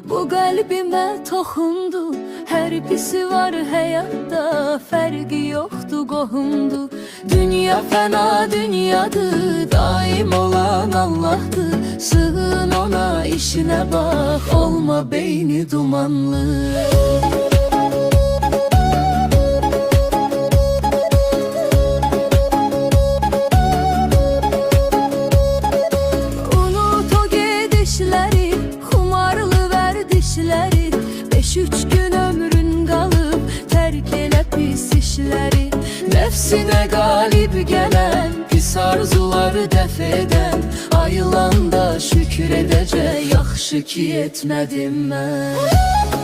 bu qəlbimə toxundu. Hər pisi var həyatda, fərqi yoxdur, qohumdur. Dünya fəna dünyadır, daim olan Allahdır. Sığın ona, işinə bax, olma beyni dumanlı. Beş-üç gün ömrün qalıb, tərk elə pis işləri. Nəfsinə qalib gələn, pis arzuları dəf edən, ayılanda şükür edəcək, yaxşı ki etmədim mən.